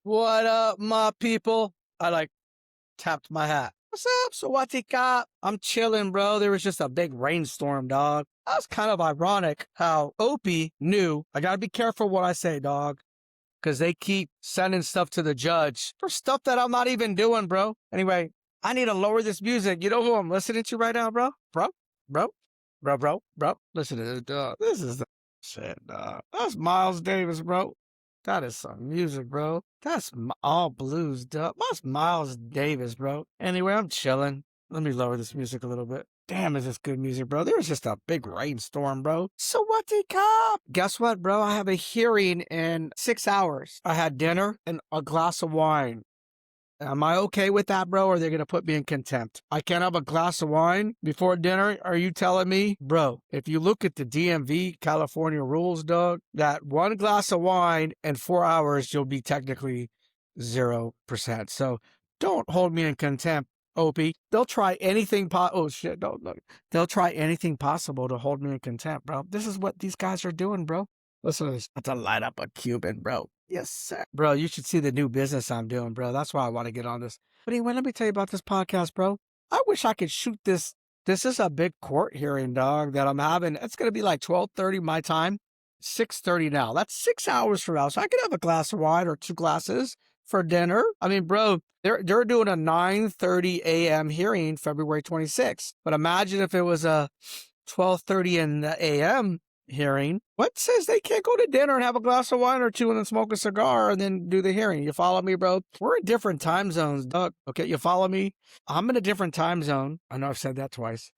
What up, my people? I tapped my hat. What's up, Sawatika? I'm chilling, bro. There was just a big rainstorm, dog. That's kind of ironic how Opie knew. I gotta be careful what I say, dog, because they keep sending stuff to the judge for stuff that I'm not even doing, bro. Anyway, I need to lower this music. You know who I'm listening to right now, bro? Bro. Listen to this, dog. This is the shit, dog. That's Miles Davis, bro. That is some music, bro. That's all blues, dog. That's Miles Davis, bro. Anyway, I'm chilling. Let me lower this music a little bit. Damn, is this good music, bro? There was just a big rainstorm, bro. So what the cop? Guess what, bro? I have a hearing in 6 hours. I had dinner and a glass of wine. Am I okay with that, bro? Or are they going to put me in contempt? I can't have a glass of wine before dinner? Are you telling me? Bro, if you look at the DMV California rules, dog, that one glass of wine in 4 hours, you'll be technically 0%. So don't hold me in contempt, Opie. They'll try anything oh shit, don't look. They'll try anything possible to hold me in contempt, bro. This is what these guys are doing, bro. Listen to this. To light up a Cuban, bro. Yes, sir. Bro, you should see the new business I'm doing, bro. That's why I want to get on this. But anyway, let me tell you about this podcast, bro. I wish I could shoot this. This is a big court hearing, dog, that I'm having. It's going to be like 12:30 my time, 6:30 now. That's 6 hours from now. So I could have a glass of wine or 2 glasses for dinner. I mean, bro, they're doing a 9:30 a.m. hearing February 26th. But imagine if it was a 12:30 in the a.m. hearing. What says they can't go to dinner and have a glass of wine or 2 and then smoke a cigar and then do the hearing? You follow me, bro? We're in different time zones, Doug. Okay, you follow me? I'm in a different time zone. I know I've said that twice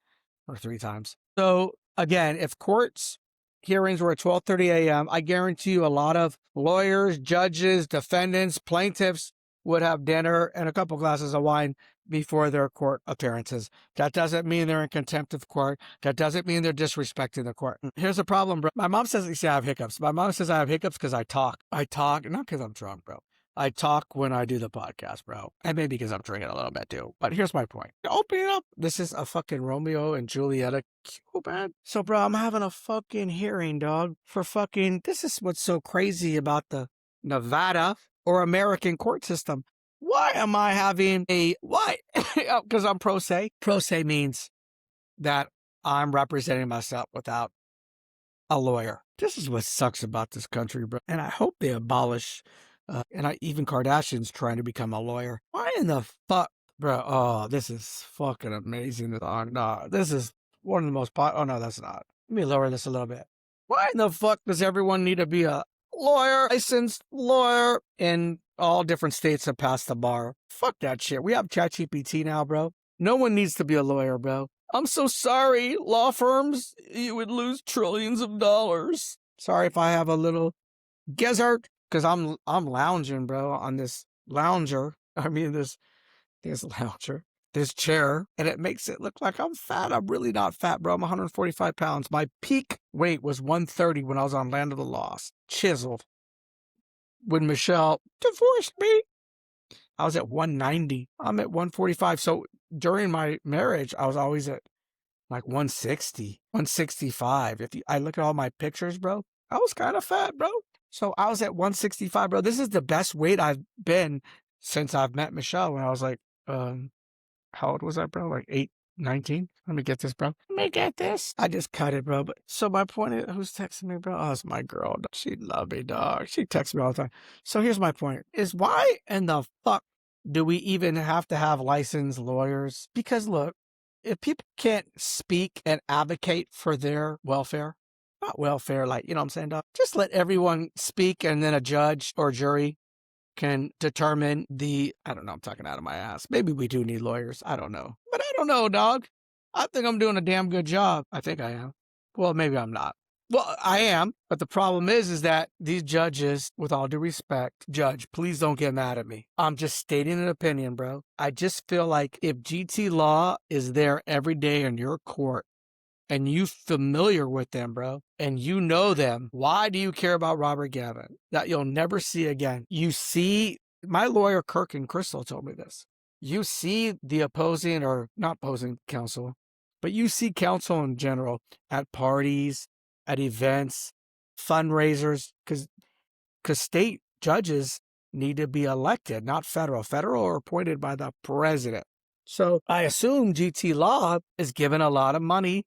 or 3 times. So again, if courts hearings were at 12:30 a.m., I guarantee you a lot of lawyers, judges, defendants, plaintiffs would have dinner and a couple glasses of wine before their court appearances. That doesn't mean they're in contempt of court. That doesn't mean they're disrespecting the court. Here's the problem, bro. My mom says, you see, I have hiccups. My mom says I have hiccups because I talk. I talk, not because I'm drunk, bro. I talk when I do the podcast, bro. And maybe because I'm drinking a little bit too. But here's my point. Open it up. This is a fucking Romeo and Juliet Cupid. So, bro, I'm having a fucking hearing, dog, for fucking... This is what's so crazy about the Nevada or American court system. Why am I having a... Why? Because I'm pro se. Pro se means that I'm representing myself without a lawyer. This is what sucks about this country, bro. And I hope they abolish... even Kardashian's trying to become a lawyer. Why in the fuck, bro? Oh, this is fucking amazing. No, this is one of the most oh, no, that's not. Let me lower this a little bit. Why in the fuck does everyone need to be a lawyer, licensed lawyer in all different states to pass the bar? Fuck that shit. We have ChatGPT now, bro. No one needs to be a lawyer, bro. I'm so sorry, law firms. You would lose trillions of dollars. Sorry if I have a little gizzard. Because I'm lounging, bro, on this lounger. I mean, this lounger, this chair, and it makes it look like I'm fat. I'm really not fat, bro. I'm 145 pounds. My peak weight was 130 when I was on Land of the Lost. Chiseled. When Michelle divorced me, I was at 190. I'm at 145. So during my marriage, I was always at like 160, 165. I look at all my pictures, bro, I was kind of fat, bro. So I was at 165, bro. This is the best weight I've been since I've met Michelle when I was like, how old was I, bro? Like 19? Let me get this, bro. Let me get this. I just cut it, bro. But so my point is, who's texting me, bro? Oh, it's my girl. She love me, dog. She texts me all the time. So here's my point is why in the fuck do we even have to have licensed lawyers? Because look, if people can't speak and advocate for their welfare, not welfare, like, you know what I'm saying, dog? Just let everyone speak and then a judge or jury can determine I don't know, I'm talking out of my ass. Maybe we do need lawyers. I don't know. But I don't know, dog. I think I'm doing a damn good job. I think I am. Well, maybe I'm not. Well, I am. But the problem is that these judges, with all due respect, judge, please don't get mad at me. I'm just stating an opinion, bro. I just feel like if GT law is there every day in your court, and you familiar with them, bro, and you know them, why do you care about Robert Gavin that you'll never see again? You see, my lawyer, Kirk and Crystal, told me this. You see the opposing or not opposing counsel, but you see counsel in general at parties, at events, fundraisers, because state judges need to be elected, not federal. Federal are appointed by the president. So I assume GT Law is giving a lot of money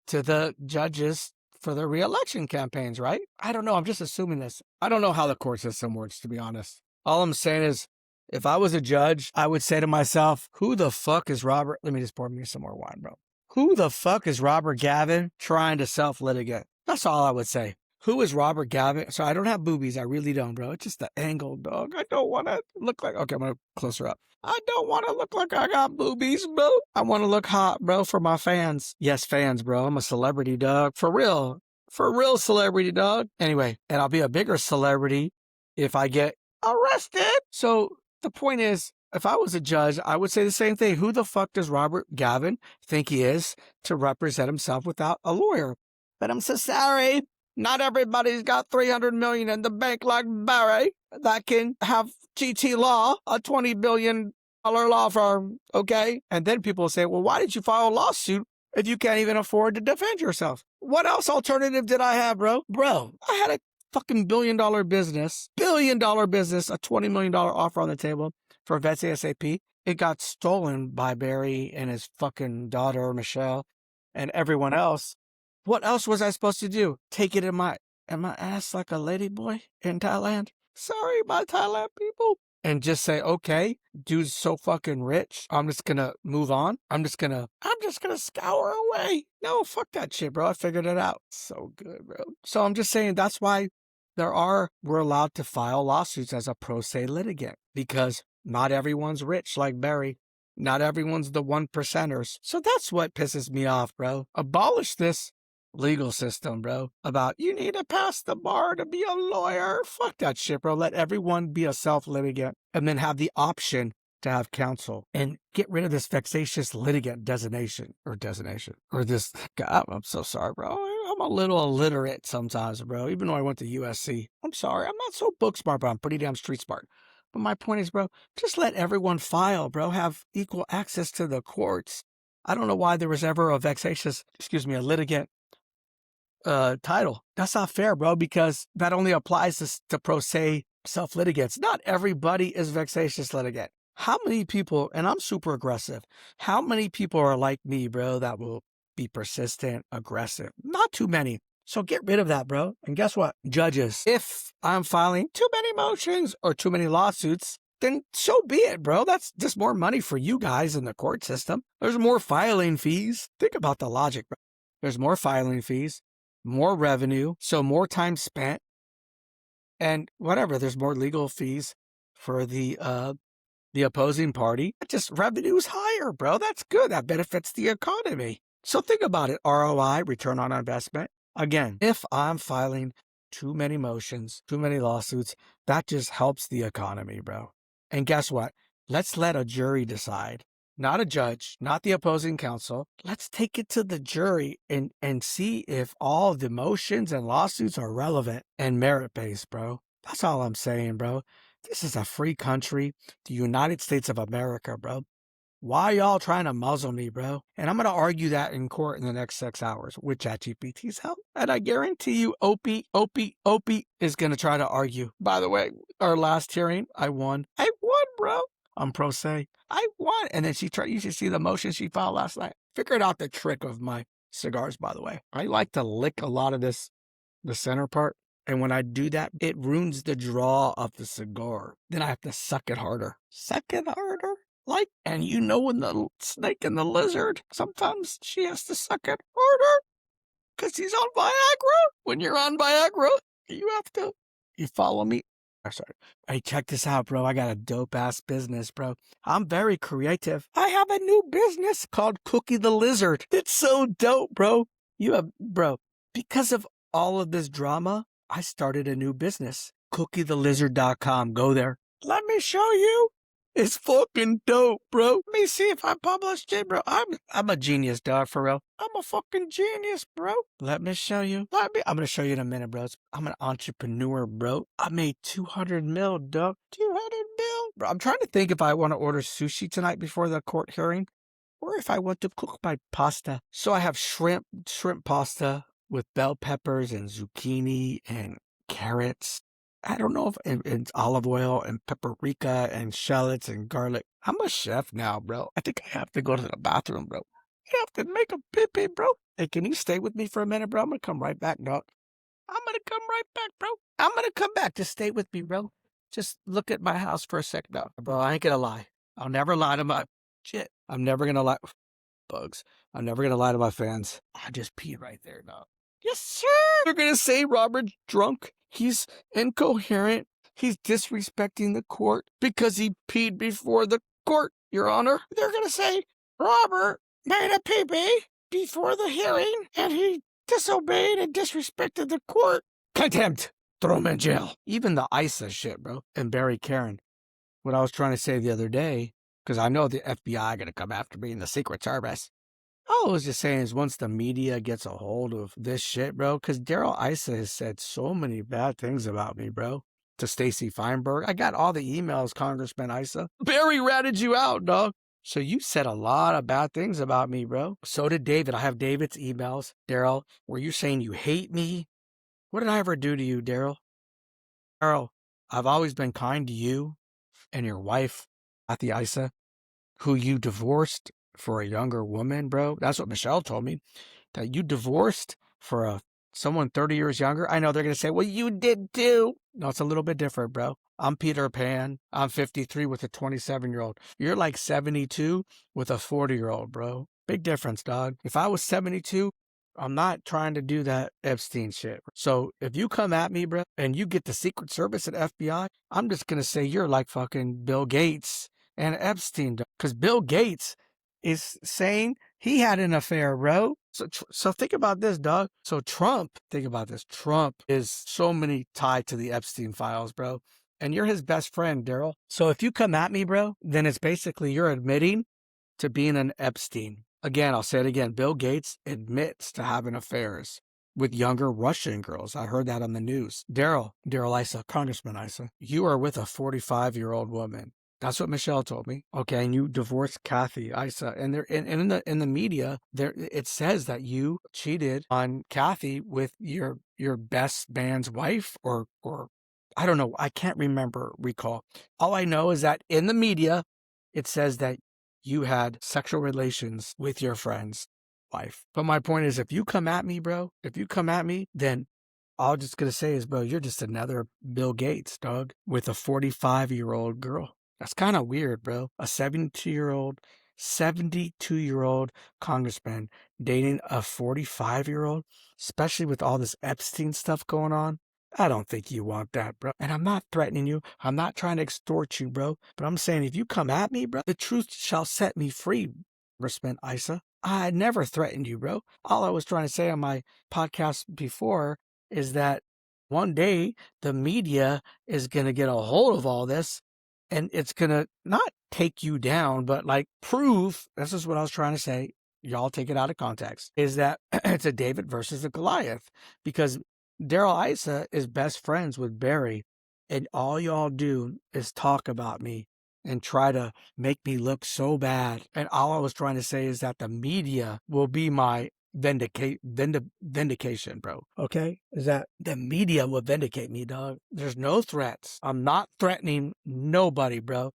to the judges for their re-election campaigns, right? I don't know. I'm just assuming this. I don't know how the court system works, to be honest. All I'm saying is, if I was a judge, I would say to myself, who the fuck is Robert? Let me just pour me some more wine, bro. Who the fuck is Robert Gavin trying to self-litigate? That's all I would say. Who is Robert Gavin? So I don't have boobies. I really don't, bro. It's just the angle, dog. I don't want to look like... Okay, I'm going to closer up. I don't want to look like I got boobies, bro. I want to look hot, bro, for my fans. Yes, fans, bro. I'm a celebrity, dog. For real. For real celebrity, dog. Anyway, and I'll be a bigger celebrity if I get arrested. So the point is, if I was a judge, I would say the same thing. Who the fuck does Robert Gavin think he is to represent himself without a lawyer? But I'm so sorry. Not everybody's got $300 million in the bank like Barry that can have GT Law, a $20 billion law firm, okay? And then people will say, well, why did you file a lawsuit if you can't even afford to defend yourself? What else alternative did I have, bro? Bro, I had a fucking billion-dollar business, a $20 million offer on the table for Vets ASAP. It got stolen by Barry and his fucking daughter, Michelle, and everyone else. What else was I supposed to do? Take it in my ass like a lady boy in Thailand? Sorry, my Thailand people. And just say, okay, dude's so fucking rich. I'm just gonna move on. I'm just gonna scour away. No, fuck that shit, bro. I figured it out. So good, bro. So I'm just saying that's why we're allowed to file lawsuits as a pro se litigant, because not everyone's rich like Barry. Not everyone's the 1%ers. So that's what pisses me off, bro. Abolish this legal system, bro, about you need to pass the bar to be a lawyer. Fuck that shit, bro. Let everyone be a self-litigant and then have the option to have counsel and get rid of this vexatious litigant designation or this. God, I'm so sorry, bro. I'm a little illiterate sometimes, bro, even though I went to USC. I'm sorry. I'm not so book smart, but I'm pretty damn street smart. But my point is, bro, just let everyone file, bro, have equal access to the courts. I don't know why there was ever a litigant title. That's not fair, bro, because that only applies to pro se self-litigants. Not everybody is vexatious litigant. How many people, and I'm super aggressive, how many people are like me, bro, that will be persistent, aggressive? Not too many. So get rid of that, bro. And guess what? Judges, if I'm filing too many motions or too many lawsuits, then so be it, bro. That's just more money for you guys in the court system. There's more filing fees. Think about the logic, bro. There's more filing fees, more revenue, so more time spent, and whatever. There's more legal fees for the opposing party. Just revenue's higher, bro. That's good. That benefits the economy. So think about it. ROI, return on investment. Again, if I'm filing too many motions, too many lawsuits, that just helps the economy, bro. And guess what? Let's let a jury decide. Not a judge, not the opposing counsel. Let's take it to the jury and see if all the motions and lawsuits are relevant and merit-based, bro. That's all I'm saying, bro. This is a free country, the United States of America, bro. Why y'all trying to muzzle me, bro? And I'm going to argue that in court in the next 6 hours with ChatGPT's help. And I guarantee you, Opie is going to try to argue. By the way, our last hearing, I won. I won, bro. I'm pro se. I won. And then you should see the motion she filed last night. Figured out the trick of my cigars, by the way. I like to lick a lot of the center part. And when I do that, it ruins the draw of the cigar. Then I have to suck it harder. Suck it harder? Like, and you know when the snake and the lizard, sometimes she has to suck it harder because he's on Viagra. When you're on Viagra, you follow me? I'm sorry. Hey, check this out, bro. I got a dope-ass business, bro. I'm very creative. I have a new business called Cookie the Lizard. It's so dope, bro. Bro, because of all of this drama, I started a new business, cookiethelizard.com. Go there. Let me show you. It's fucking dope, bro. Let me see if I published it, bro. I'm a genius, dog, for real. I'm a fucking genius, bro. Let me show you. I'm going to show you in a minute, bro. I'm an entrepreneur, bro. I made 200 mil, dog. 200 mil? Bro, I'm trying to think if I want to order sushi tonight before the court hearing or if I want to cook my pasta. So I have shrimp pasta with bell peppers and zucchini and carrots I don't know if it's olive oil and paprika and shallots and garlic. I'm a chef now, bro. I think I have to go to the bathroom, bro. You have to make a pee-pee, bro. Hey, can you stay with me for a minute, bro? I'm gonna come right back, dog. I'm gonna come right back, bro. I'm gonna come back. Just stay with me, bro. Just look at my house for a sec, dog. Bro, I ain't gonna lie. I'll never lie to my shit. I'm never gonna lie. Bugs. I'm never gonna lie to my fans. I just peed right there, dog. Yes, sir. They're gonna say Robert's drunk. He's incoherent. He's disrespecting the court because he peed before the court, Your Honor. They're gonna say Robert made a pee-pee before the hearing and he disobeyed and disrespected the court. Contempt. Throw him in jail. Even the ISA shit, bro. And Barry Karen. What I was trying to say the other day, because I know the FBI gonna come after me in the Secret Service. All I was just saying is once the media gets a hold of this shit, bro, because Daryl Issa has said so many bad things about me, bro. To Stacey Feinberg. I got all the emails, Congressman Issa. Barry ratted you out, dog. So you said a lot of bad things about me, bro. So did David. I have David's emails. Daryl, were you saying you hate me? What did I ever do to you, Daryl? Daryl, I've always been kind to you and your wife, Kathy Issa, who you divorced for a younger woman, bro. That's what Michelle told me, that you divorced for someone 30 years younger. I know they're going to say, well, you did too. No, it's a little bit different, bro. I'm Peter Pan. I'm 53 with a 27-year-old. You're like 72 with a 40-year-old, bro. Big difference, dog. If I was 72, I'm not trying to do that Epstein shit. So if you come at me, bro, and you get the Secret Service and FBI, I'm just going to say you're like fucking Bill Gates and Epstein, because Bill Gates is saying he had an affair, bro. So think about this, dog. So Trump, think about this. Trump is so many tied to the Epstein files, bro. And you're his best friend, Daryl. So if you come at me, bro, then it's basically you're admitting to being an Epstein. Again, I'll say it again. Bill Gates admits to having affairs with younger Russian girls. I heard that on the news. Daryl Issa, Congressman Issa, you are with a 45-year-old woman. That's what Michelle told me. Okay, and you divorced Kathy Issa, and in the media, it says that you cheated on Kathy with your best man's wife, or I don't know. I can't recall. All I know is that in the media, it says that you had sexual relations with your friend's wife. But my point is, if you come at me, bro, then all I'm just going to say is, bro, you're just another Bill Gates, dog, with a 45-year-old girl. That's kind of weird, bro. A 72-year-old congressman dating a 45-year-old, especially with all this Epstein stuff going on. I don't think you want that, bro. And I'm not threatening you. I'm not trying to extort you, bro. But I'm saying if you come at me, bro, the truth shall set me free, Congressman Issa. I never threatened you, bro. All I was trying to say on my podcast before is that one day the media is going to get a hold of all this and it's going to not take you down, but like prove, this is what I was trying to say, y'all take it out of context, is that it's a David versus a Goliath, because Daryl Issa is best friends with Barry, and all y'all do is talk about me and try to make me look so bad. And all I was trying to say is that the media will be my vindication, bro. Okay? Is that the media will vindicate me, dog. There's no threats. I'm not threatening nobody, bro.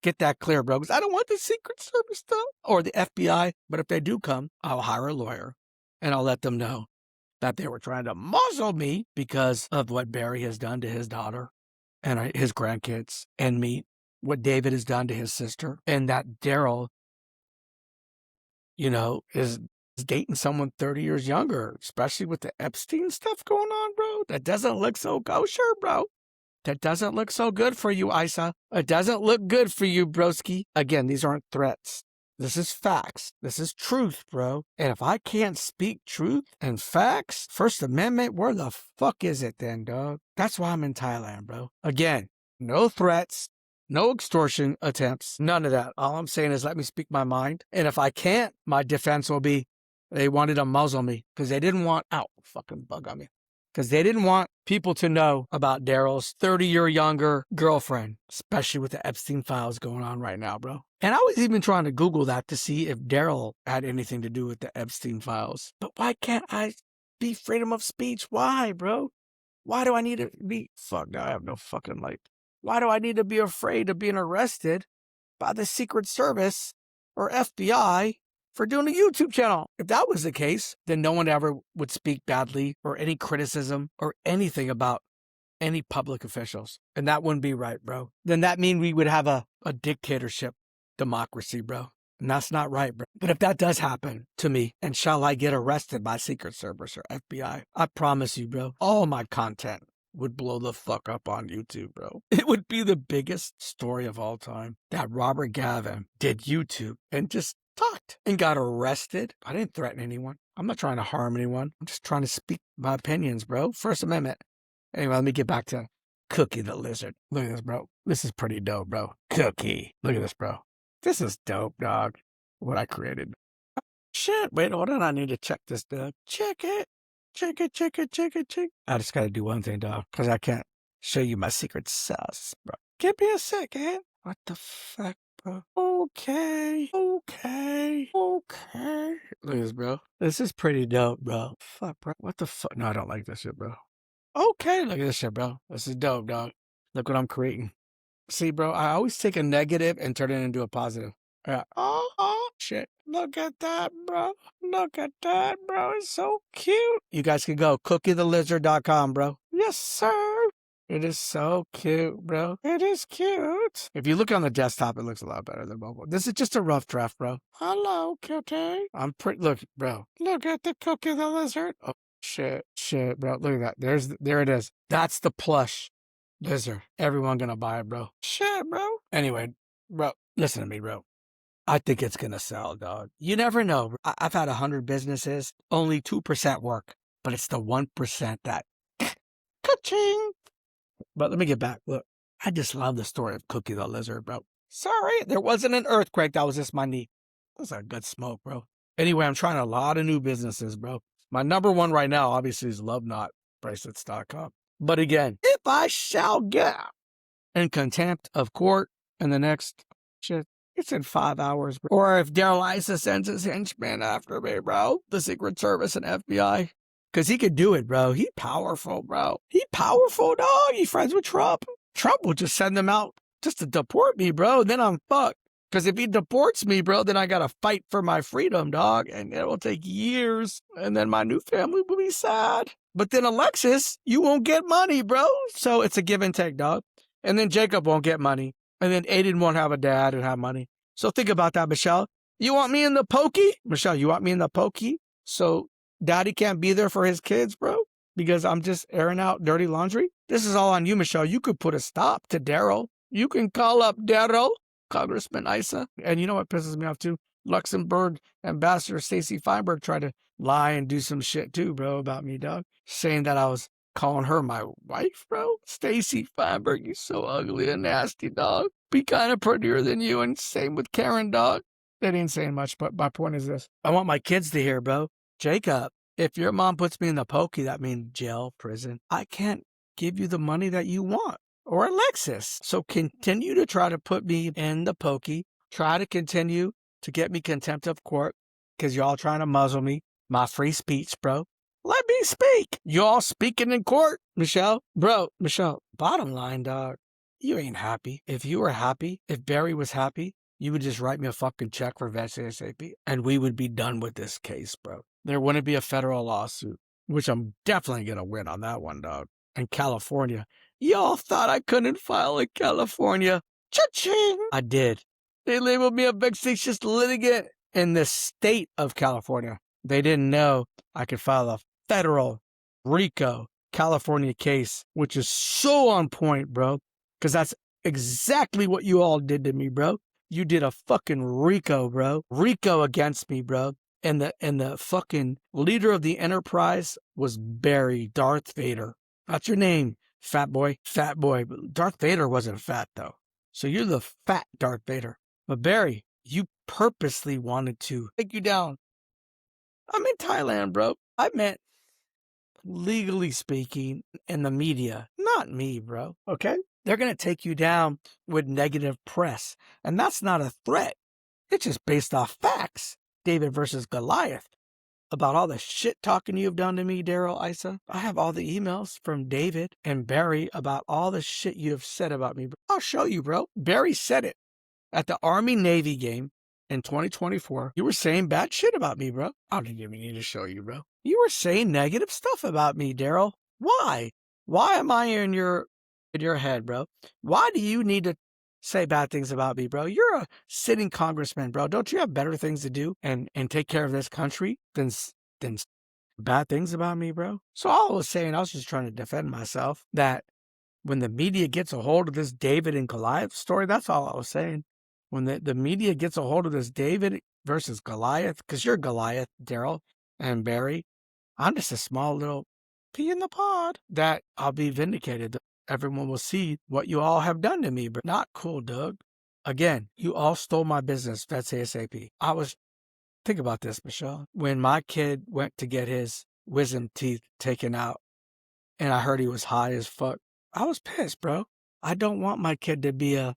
Get that clear, bro, because I don't want the Secret Service stuff or the FBI. But if they do come, I'll hire a lawyer and I'll let them know that they were trying to muzzle me because of what Barry has done to his daughter and his grandkids, and me, what David has done to his sister, and that Daryl, is dating someone 30 years younger, especially with the Epstein stuff going on, bro. That doesn't look so kosher, bro. That doesn't look so good for you, Isa. It doesn't look good for you, broski. Again, these aren't threats. This is facts. This is truth, bro. And if I can't speak truth and facts, First Amendment, where the fuck is it then, dog? That's why I'm in Thailand, bro. Again, no threats, no extortion attempts, none of that. All I'm saying is let me speak my mind. And if I can't, my defense will be they wanted to muzzle me because they didn't want, fucking bug on me. Because they didn't want people to know about Daryl's 30-year younger girlfriend, especially with the Epstein files going on right now, bro. And I was even trying to Google that to see if Daryl had anything to do with the Epstein files. But why can't I be freedom of speech? Why, bro? Why do I need to be, fuck, now I have no fucking light. Why do I need to be afraid of being arrested by the Secret Service or FBI for doing a YouTube channel? If that was the case, then no one ever would speak badly or any criticism or anything about any public officials. And that wouldn't be right, bro. Then that mean we would have a dictatorship democracy, bro. And that's not right, bro. But if that does happen to me, and shall I get arrested by Secret Service or FBI, I promise you, bro, all my content would blow the fuck up on YouTube, bro. It would be the biggest story of all time that Robert Gavin did YouTube and just talked and got arrested. I didn't threaten anyone. I'm not trying to harm anyone. I'm just trying to speak my opinions, bro. First Amendment. Anyway, let me get back to Cookie the Lizard. Look at this, bro. This is pretty dope, bro. Cookie. Look at this, bro. This is dope, dog. What I created. Shit. Wait, hold on. I need to check this, dog. Check it. Check it, check it, check it, check it. I just gotta do one thing, dog, because I can't show you my secret sauce, bro. Give me a second. What the fuck, bro? Okay. Look at this, bro. This is pretty dope, bro. Fuck, bro. What the fuck? No, I don't like this shit, bro. Okay, look at this shit, bro. This is dope, dog. Look what I'm creating. See, bro, I always take a negative and turn it into a positive. Yeah. Oh, shit. Look at that, bro. Look at that, bro. It's so cute. You guys can go cookiethelizard.com, bro. Yes, sir. It is so cute, bro. It is cute. If you look on the desktop, it looks a lot better than mobile. This is just a rough draft, bro. Hello, cutie. I'm pretty. Look, bro. Look at the Cookie the Lizard. Oh, shit, bro. Look at that. There it is. That's the plush lizard. Everyone gonna buy it, bro. Shit, bro. Anyway, bro, listen to me, bro. I think it's gonna sell, dog. You never know. I've had 100 businesses. Only 2% work, but it's the 1% that ka-ching. But let me get back. Look, I just love the story of Cookie the Lizard, bro. Sorry, there wasn't an earthquake. That was just my knee. That was a good smoke, bro. Anyway, I'm trying a lot of new businesses, bro. My number one right now, obviously, is LoveNotBracelets.com. But again, if I shall get in contempt of court in the next shit, it's in 5 hours, bro. Or if Daryl Issa sends his henchmen after me, bro, the Secret Service and FBI. Because he could do it, bro. He powerful, bro. He powerful, dog. He friends with Trump. Trump will just send them out just to deport me, bro. Then I'm fucked. Because if he deports me, bro, then I got to fight for my freedom, dog. And it will take years. And then my new family will be sad. But then Alexis, you won't get money, bro. So it's a give and take, dog. And then Jacob won't get money. And then Aiden won't have a dad and have money. So think about that, Michelle. You want me in the pokey? Michelle, you want me in the pokey? So daddy can't be there for his kids, bro? Because I'm just airing out dirty laundry? This is all on you, Michelle. You could put a stop to Daryl. You can call up Daryl, Congressman Issa. And you know what pisses me off, too? Luxembourg Ambassador Stacey Feinberg tried to lie and do some shit, too, bro, about me, dog. Saying that I was calling her my wife, bro. Stacey Feinberg, you so ugly and nasty, dog. Be kind of prettier than you, and same with Karen, dog. They didn't say much, but my point is this. I want my kids to hear, bro. Jacob, if your mom puts me in the pokey, that means jail, prison. I can't give you the money that you want. Or Alexis. So continue to try to put me in the pokey. Try to continue to get me contempt of court because y'all trying to muzzle me. My free speech, bro. Let me speak. Y'all speaking in court, Michelle. Bro, Michelle, bottom line, dog, you ain't happy. If you were happy, if Barry was happy, you would just write me a fucking check for vets ASAP, and we would be done with this case, bro. There wouldn't be a federal lawsuit, which I'm definitely going to win on that one, dog. In California, y'all thought I couldn't file in California. Cha-ching! I did. They labeled me a vexatious litigant in the state of California. They didn't know I could file a federal RICO California case, which is so on point, bro, because that's exactly what you all did to me, bro. You did a fucking RICO, bro. RICO against me, bro. And the fucking leader of the enterprise was Barry, Darth Vader. That's your name, fat boy. Fat boy. Darth Vader wasn't fat, though. So you're the fat Darth Vader. But Barry, you purposely wanted to take you down. I'm in Thailand, bro. I meant, legally speaking, in the media. Not me, bro. Okay? They're going to take you down with negative press. And that's not a threat. It's just based off facts. David versus Goliath. about all the shit talking you've done to me, Daryl Isa. I have all the emails from David and Barry about all the shit you have said about me. I'll show you, bro. Barry said it at the Army-Navy game in 2024. You were saying bad shit about me, bro. I don't even need to show you, bro. You were saying negative stuff about me, Daryl. Why? Why am I in your head, bro? Why do you need to say bad things about me, bro? You're a sitting congressman, bro. Don't you have better things to do and take care of this country than bad things about me, bro? So all I was saying, I was just trying to defend myself, that when the media gets a hold of this David and Goliath story, that's all I was saying. When the media gets a hold of this David versus Goliath, because you're Goliath, Daryl and Barry, I'm just a small little pea in the pod, that I'll be vindicated. Everyone will see what you all have done to me, but not cool, Doug. Again, you all stole my business. That's ASAP. Think about this, Michelle. When my kid went to get his wisdom teeth taken out and I heard he was high as fuck, I was pissed, bro. I don't want my kid to be a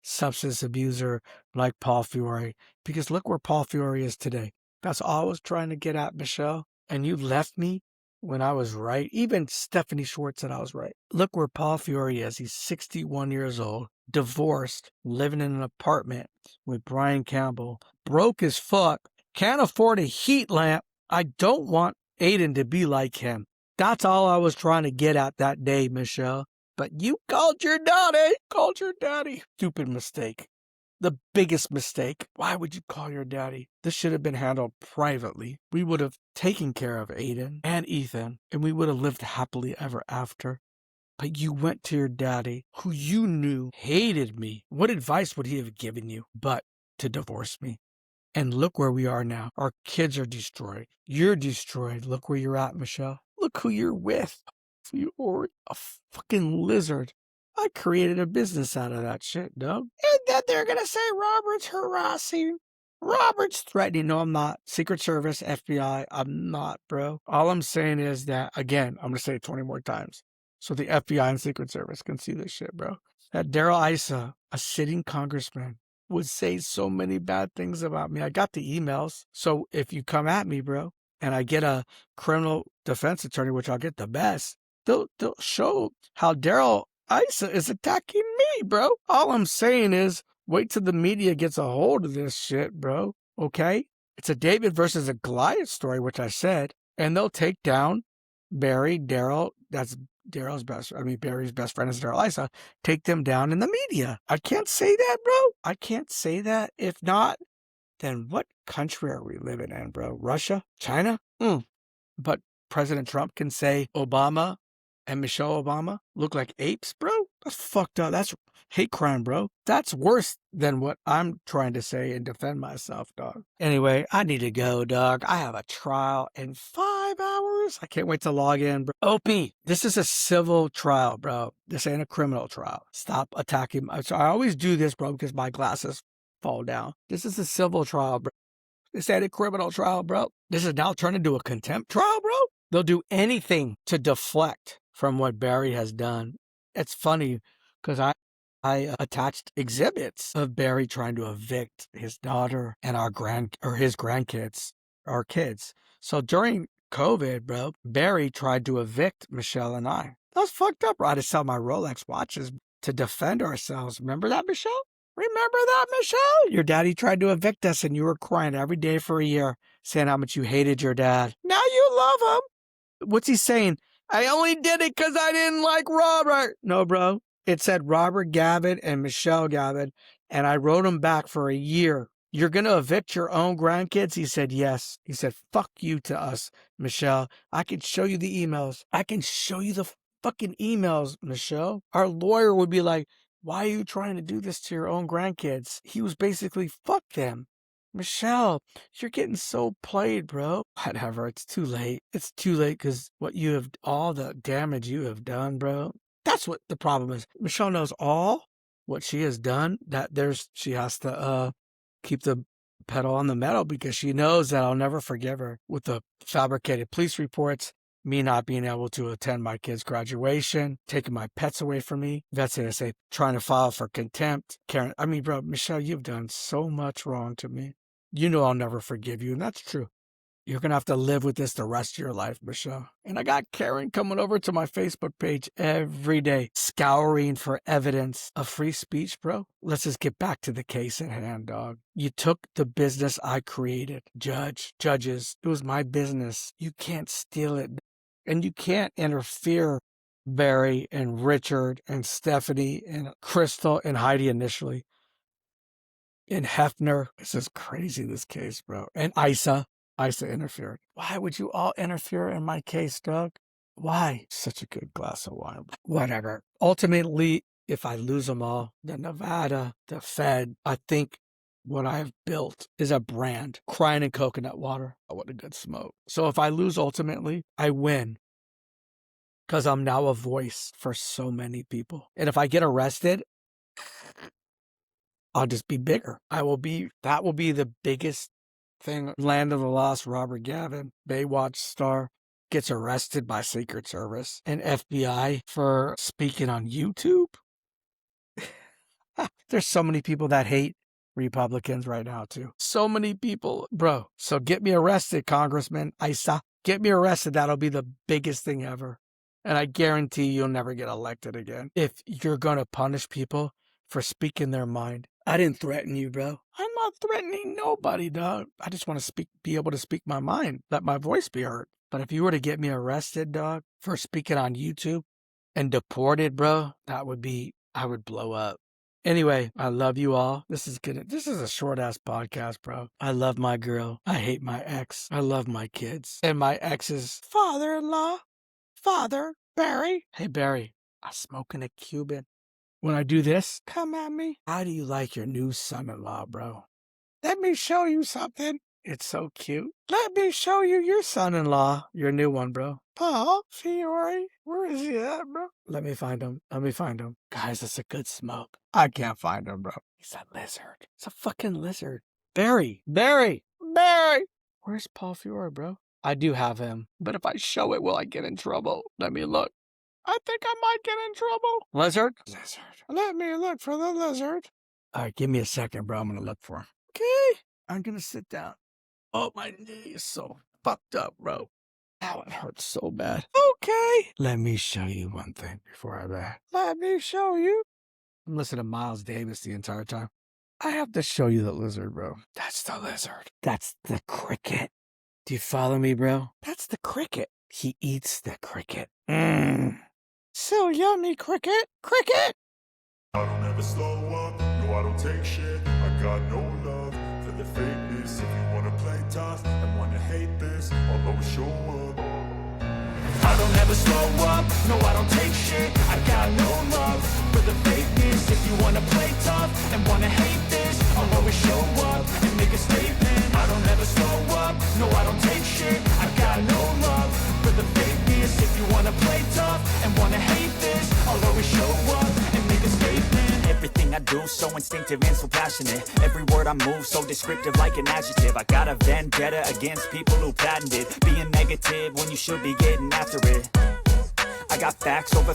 substance abuser like Paul Fiore, because look where Paul Fiore is today. That's all I was trying to get at, Michelle. And you left me when I was right. Even Stephanie Schwartz said I was right. Look where Paul Fiore is. He's 61 years old, divorced, living in an apartment with Brian Campbell, broke as fuck, can't afford a heat lamp. I don't want Aiden to be like him. That's all I was trying to get at that day, Michelle. But you called your daddy. Stupid mistake. The biggest mistake. Why would you call your daddy? This should have been handled privately. We would have taken care of Aiden and Ethan, and we would have lived happily ever after. But you went to your daddy, who you knew hated me. What advice would he have given you but to divorce me? And look where we are now. Our kids are destroyed. You're destroyed. Look where you're at, Michelle. Look who you're with. You're a fucking lizard. I created a business out of that shit, Doug. And then they're going to say Robert's harassing. Robert's threatening. No, I'm not. Secret Service, FBI, I'm not, bro. All I'm saying is that, again, I'm going to say it 20 more times, so the FBI and Secret Service can see this shit, bro. That Daryl Issa, a sitting congressman, would say so many bad things about me. I got the emails. So if you come at me, bro, and I get a criminal defense attorney, which I'll get the best, they'll show how Daryl Issa is attacking me, bro. All I'm saying is, wait till the media gets a hold of this shit, bro. Okay? It's a David versus a Goliath story, which I said, and they'll take down Barry, Daryl. That's Daryl's Barry's best friend is Daryl Issa. Take them down in the media. I can't say that, bro. I can't say that. If not, then what country are we living in, bro? Russia? China? But President Trump can say Obama and Michelle Obama look like apes, bro? That's fucked up. That's hate crime, bro. That's worse than what I'm trying to say and defend myself, dog. Anyway, I need to go, dog. I have a trial in 5 hours. I can't wait to log in, bro. OP, this is a civil trial, bro. This ain't a criminal trial. Stop attacking. So I always do this, bro, because my glasses fall down. This is a civil trial, bro. This ain't a criminal trial, bro. This is now turned into a contempt trial, bro. They'll do anything to deflect from what Barry has done. It's funny because I attached exhibits of Barry trying to evict his daughter and his grandkids, our kids. So during COVID, bro, Barry tried to evict Michelle and I. That was fucked up, bro. I had to sell my Rolex watches to defend ourselves. Remember that, Michelle? Remember that, Michelle? Your daddy tried to evict us and you were crying every day for a year, saying how much you hated your dad. Now you love him. What's he saying? I only did it because I didn't like Robert. No, bro. It said Robert Gavin and Michelle Gavin, and I wrote him back for a year. You're going to evict your own grandkids? He said, yes. He said, fuck you to us, Michelle. I can show you the emails. I can show you the fucking emails, Michelle. Our lawyer would be like, why are you trying to do this to your own grandkids? He was basically, fuck them. Michelle, you're getting so played, bro. Whatever, it's too late. It's too late because all the damage you have done, bro. That's what the problem is. Michelle knows all what she has done. She has to keep the pedal on the metal because she knows that I'll never forgive her with the fabricated police reports, me not being able to attend my kid's graduation, taking my pets away from me, vets say trying to file for contempt. Karen, bro, Michelle, you've done so much wrong to me. You know I'll never forgive you, and that's true. You're going to have to live with this the rest of your life, Michelle. And I got Karen coming over to my Facebook page every day, scouring for evidence of free speech, bro. Let's just get back to the case at hand, dog. You took the business I created. Judges, it was my business. You can't steal it. And you can't interfere, Barry and Richard and Stephanie and Crystal and Heidi initially. And Hefner. This is crazy, this case, bro. And Isa interfered. Why would you all interfere in my case, Doug? Why? Such a good glass of wine. Whatever. Ultimately, if I lose them all, the Nevada, the Fed, I think what I have built is a brand. Crying in coconut water. Oh, what a good smoke. So if I lose ultimately, I win. Because I'm now a voice for so many people. And if I get arrested, I'll just be bigger. That will be the biggest thing. Land of the Lost, Robert Gavin, Baywatch star, gets arrested by Secret Service and FBI for speaking on YouTube. There's so many people that hate Republicans right now, too. So many people, bro. So get me arrested, Congressman Isa. Get me arrested. That'll be the biggest thing ever. And I guarantee you'll never get elected again. If you're going to punish people for speaking their mind. I didn't threaten you, bro. I'm not threatening nobody, dog. I just want to be able to speak my mind, let my voice be heard. But if you were to get me arrested, dog, for speaking on YouTube and deported, bro, I would blow up. Anyway, I love you all. This is a short-ass podcast, bro. I love my girl. I hate my ex. I love my kids. And my ex's father-in-law, Barry. Hey, Barry, I'm smoking a Cuban. When I do this, come at me. How do you like your new son-in-law, bro? Let me show you something. It's so cute. Let me show you your son-in-law, your new one, bro. Paul Fiore, where is he at, bro? Let me find him. Guys, it's a good smoke. I can't find him, bro. He's a lizard. It's a fucking lizard. Barry. Where's Paul Fiore, bro? I do have him, but if I show it, will I get in trouble? Let me look. I think I might get in trouble. Lizard. Let me look for the lizard. All right, give me a second, bro. I'm going to look for him. Okay. I'm going to sit down. Oh, my knee is so fucked up, bro. Ow, it hurts so bad. Okay. Let me show you one thing before I die. Let me show you. I'm listening to Miles Davis the entire time. I have to show you the lizard, bro. That's the lizard. That's the cricket. Do you follow me, bro? That's the cricket. He eats the cricket. So yummy, cricket. Cricket! I don't ever slow up, no I don't take shit. I got no love for the fakeness. If you wanna play tough and wanna hate this, I'll always show up. I don't ever slow up, no I don't take shit. I got no love for the fakeness. If you wanna play tough and wanna hate this, I'll always show up and make a statement. I don't ever slow up, no I don't take shit. I got no love for the fakeness. If you wanna play tough and wanna hate this, I'll always show up and make a statement. Everything I do so instinctive and so passionate. Every word I move so descriptive like an adjective. I got a vendetta against people who patented being negative when you should be getting after it. I got facts over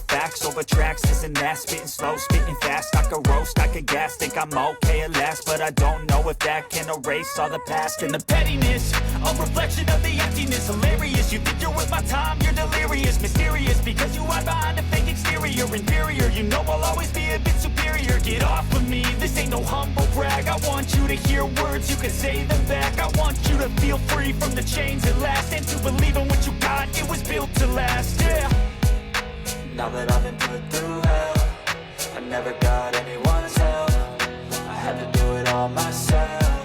tracks, this and that, spitting slow, spitting fast. I could roast, I could gas, think I'm okay at last, but I don't know if that can erase all the past and the pettiness. A reflection of the emptiness, hilarious. You think you're worth my time, you're delirious, mysterious, because you hide behind a fake exterior, inferior. You know I'll always be a bit superior. Get off of me, this ain't no humble brag. I want you to hear words, you can say them back. I want you to feel free from the chains that last, and to believe in what you got, it was built to last, yeah. Now that I've been put through hell, I never got anyone's help. I had to do it all myself.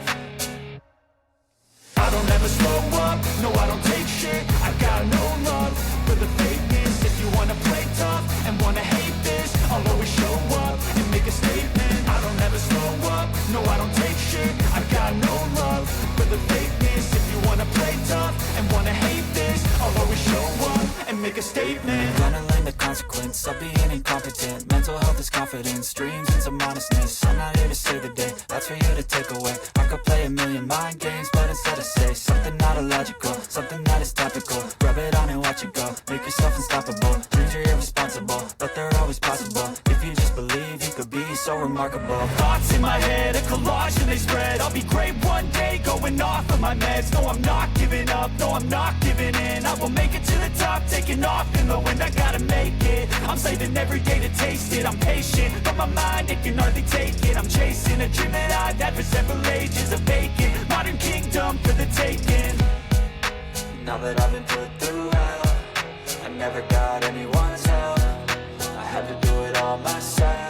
I don't ever slow up, no I don't take shit. I got no love for the fakeness. If you wanna play tough and wanna hate this, I'll always show up and make a statement. I don't ever slow up, no I don't take shit. I got no love for the fakeness. If you wanna play tough and wanna hate this, I'll always show up and make a statement. Gonna learn the consequence of being incompetent. Mental health is confidence, dreams and some honestness. I'm not here to save the day, that's for you to take away. I could play a million mind games, but instead I say something not illogical, something that is topical. Rub it on and watch it go, make yourself unstoppable. Dreams are irresponsible, but they're always possible. If you just believe, you could be so remarkable. Thoughts in my head, a collage and they spread. I'll be great one day, going off of my meds. No, I'm not giving up, no, I'm not giving in. I will make it to the top, taking off in the wind. I gotta make it, I'm saving every day to taste it. I'm patient, but my mind, it can hardly take it. I'm chasing a dream that I've had for several ages. A vacant, modern kingdom for the taking. Now that I've been put through hell, I never got anyone's help. I had to do it all myself.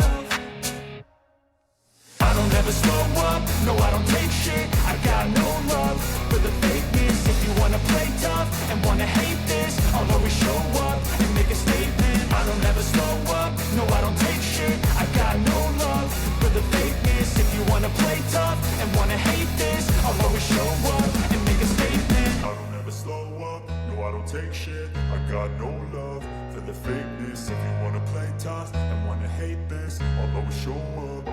I don't ever slow up, no I don't take shit. I got no love for the fakeness. If you wanna play tough and wanna hate this, I'll always show up and make a statement. I don't ever slow up, no I don't take shit. I got no love for the fakeness. If you wanna play tough and wanna hate this, I'll always show up and make a statement. I don't ever slow up, no I don't take shit. I got no love for the fakeness. If you wanna play tough and wanna hate this, I'll always show up